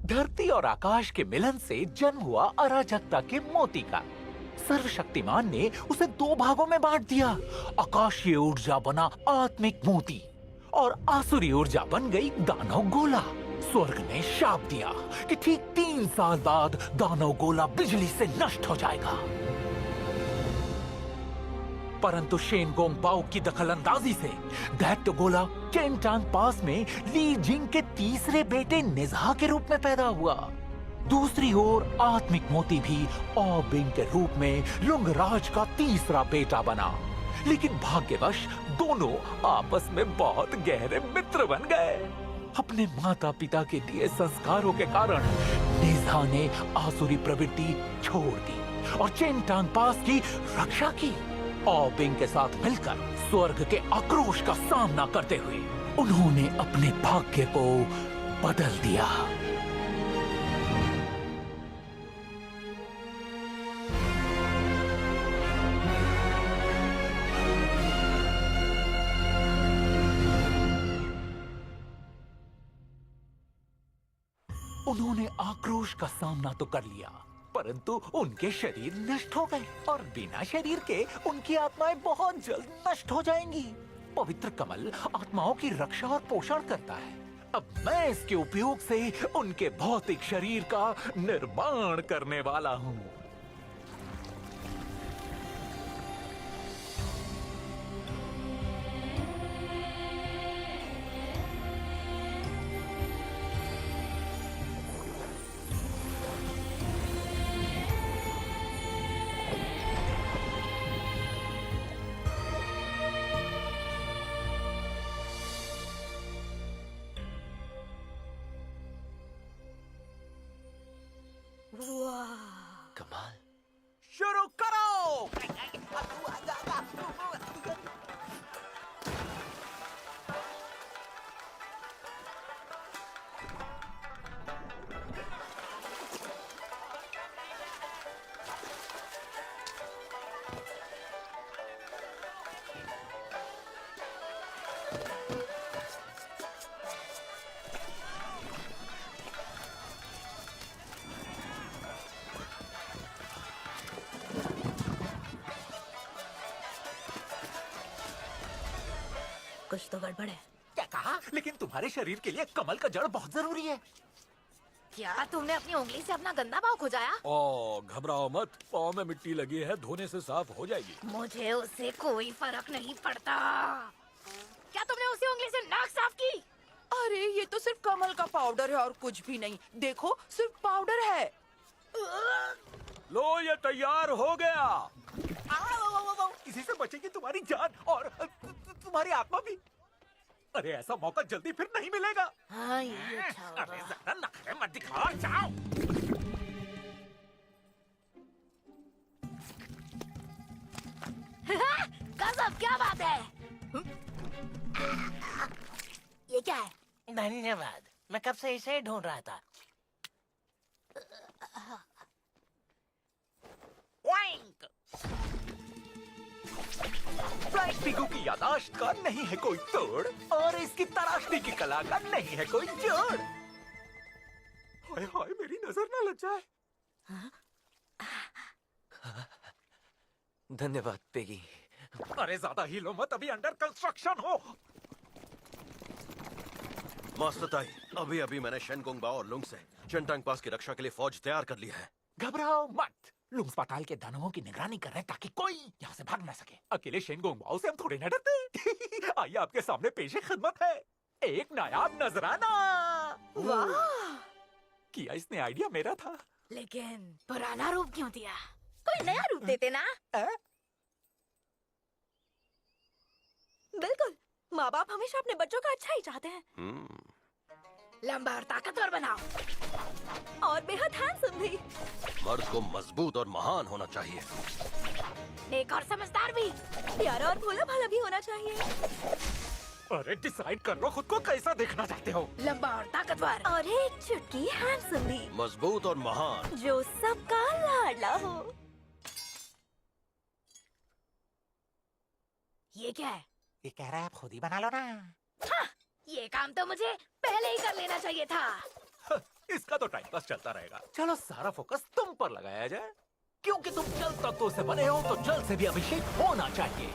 धरती और आकाश के मिलन से जन्म हुआ अराजकता के मोती का। सर्वशक्तिमान ने उसे दो भागों में बांट दिया। आकाशीय ऊर्जा बना आत्मिक मोती और आसुरी ऊर्जा बन गई दानव गोला। स्वर्ग ने शाप दिया कि ठीक 3 साल बाद दानव गोला बिजली से नष्ट हो जाएगा। परंतु शेनगोंग बाओ की दखलंदाजी से दैत्य गोला चेनटांग पास में ली जिंग के तीसरे बेटे निजहा के रूप में पैदा हुआ। दूसरी ओर आत्मिक मोती भी ऑ बिंग के रूप में लुंगराज का तीसरा बेटा बना। लेकिन भाग्यवश दोनों आपस में बहुत गहरे मित्र बन गए। अपने माता पिता के दिए संस्कारों के कारण निजहा ने आसुरी प्रवृत्ति छोड़ दी और चेनटांग पास की रक्षा की। ऑ बिंग के साथ मिलकर स्वर्ग के आक्रोश का सामना करते हुए उन्होंने अपने भाग्य को बदल दिया। उन्होंने आक्रोश का सामना तो कर लिया, परंतु उनके शरीर नष्ट हो गए और बिना शरीर के उनकी आत्माएं बहुत जल्द नष्ट हो जाएंगी। पवित्र कमल आत्माओं की रक्षा और पोषण करता है। अब मैं इसके उपयोग से उनके भौतिक शरीर का निर्माण करने वाला हूँ। कमाल। शुरू करो। कुछ तो गड़बड़ है। क्या कहा? लेकिन तुम्हारे शरीर के लिए कमल का जड़ बहुत जरूरी है। क्या तुमने अपनी उंगली से अपना गंदा पाँव खुजाया? ओ, घबराओ मत, पाँव में मिट्टी लगी है, धोने से साफ हो जाएगी। मुझे उससे कोई फर्क नहीं पड़ता। क्या तुमने उसी उंगली से नाक साफ की? अरे ये तो सिर्फ कमल का पाउडर है और कुछ भी नहीं। देखो सिर्फ पाउडर है। लो ये तैयार हो गया। किसी से बचेगी तुम्हारी जान और तुम्हारी आत्मा भी। अरे ऐसा मौका जल्दी फिर नहीं मिलेगा। हाँ ये अच्छा होगा। अरे ज़्यादा नखरे मत दिखाओ, जाओ। गजब, क्या बात है। ये क्या है? धन्यवाद, मैं कब से इसे ढूंढ रहा था। फ्लाइंग पिगू की यादाश्त का नहीं है कोई तोड़ और इसकी तराशने की कला का नहीं है कोई जोड़। हाय हाय, मेरी नजर ना लग जाए। धन्यवाद पेगी। अरे ज्यादा हिलो मत, अभी अंडर कंस्ट्रक्शन हो। मास्टर ताई, अभी अभी मैंने शेनगोंग बाओ और लुंग से चेनटांग पास की रक्षा के लिए फौज तैयार कर ली है। घबराओ मत, लुंग्स पाताल के दानवों की निगरानी कर रहे हैं ताकि कोई यहाँ से भाग ना सके। अकेले शेनगोंग बाओ से हम थोड़े न डरते। आइए आपके सामने पेशे खिदमत है एक नायाब नजराना। वाह, किया इसने आइडिया मेरा था। लेकिन पुराना रूप क्यों दिया? कोई नया रूप देते ना। बिल्कुल, माँ बाप हमेशा अपने बच्चों का अच्छा ही चाहते हैं। लंबा और ताकतवर बनाओ और बेहद हैंडसम भी। मर्द को मजबूत और महान होना चाहिए। नेक और समझदार भी। प्यारा और भोला भाला भी होना चाहिए। अरे डिसाइड कर लो खुद को कैसा देखना चाहते हो। लंबा और ताकतवर और एक चुटकी हैंडसम भी, मजबूत और महान। जो सबका लाडला हो। ये क्या है? ये कह रहा है आप खुद ही बना लो ना। हाँ, ये काम तो मुझे पहले ही कर लेना चाहिए था। इसका तो टाइम पास चलता रहेगा। चलो सारा फोकस तुम पर लगाया जाए, क्योंकि तुम जल तत्वों से बने हो तो जल से भी अभिषेक होना चाहिए।